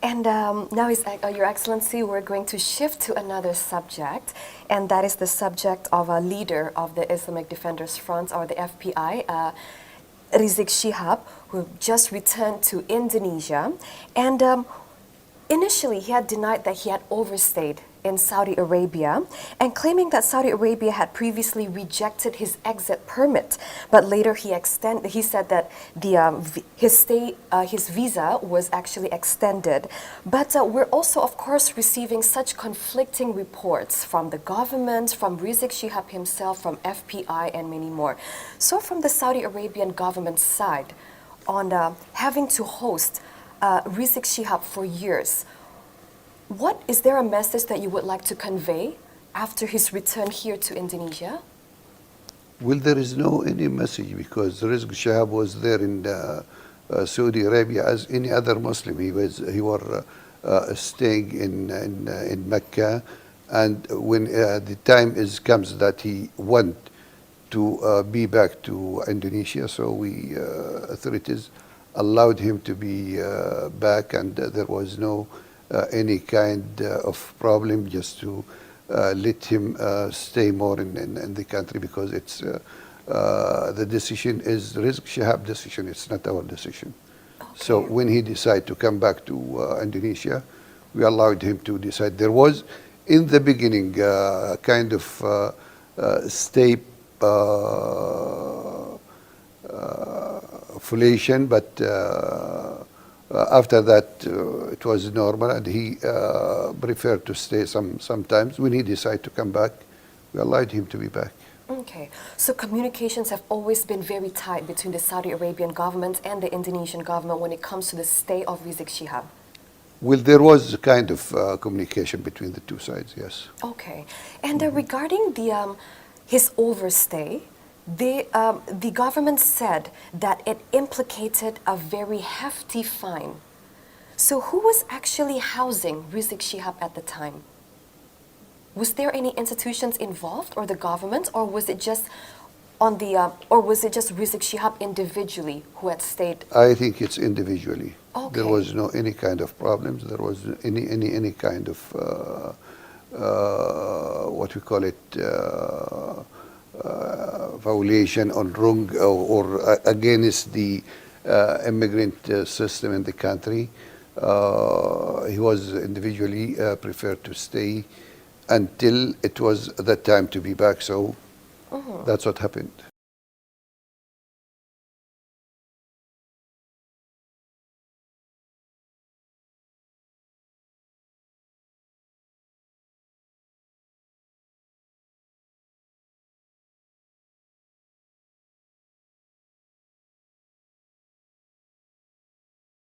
And now, Your Excellency, we're going to shift to another subject, and that is the subject of a leader of the Islamic Defenders Front, or the FPI, Rizik Syihab, who just returned to Indonesia. And initially, he had denied that he had overstayed in Saudi Arabia and claiming that Saudi Arabia had previously rejected his exit permit. But later he said that his visa was actually extended. But we're also, of course, receiving such conflicting reports from the government, from Rizik Syihab himself, from FPI, and many more. So from the Saudi Arabian government side, on having to host Rizik Syihab for years, is there a message that you would like to convey after his return here to Indonesia? Well, there is no any message because Rizik Syihab was there in Saudi Arabia as any other Muslim. He was staying in Mecca, and when the time comes that he went to be back to Indonesia, so we authorities allowed him to be back, and there was no any kind of problem, just to let him stay more in the country, because it's the decision is Rizik Syihab decision, it's not our decision. Okay. So when he decided to come back to Indonesia, we allowed him to decide. There was in the beginning kind of stay affiliation, but after that, it was normal, and he preferred to stay sometimes. When he decided to come back, we allowed him to be back. Okay, so communications have always been very tight between the Saudi Arabian government and the Indonesian government when it comes to the stay of Rizik Syihab. Well, there was a kind of communication between the two sides, yes. Okay, and regarding his overstay, the government said that it implicated a very hefty fine. So who was actually housing Rizik Syihab at the time? Was there any institutions involved, or the government, or was it just Rizik Syihab individually who had stayed? I think it's individually. Okay. There was no any kind of problems. There was any kind of what we call it. Violation on wrong or against the immigrant system in the country. He was individually preferred to stay until it was the time to be back. So that's what happened.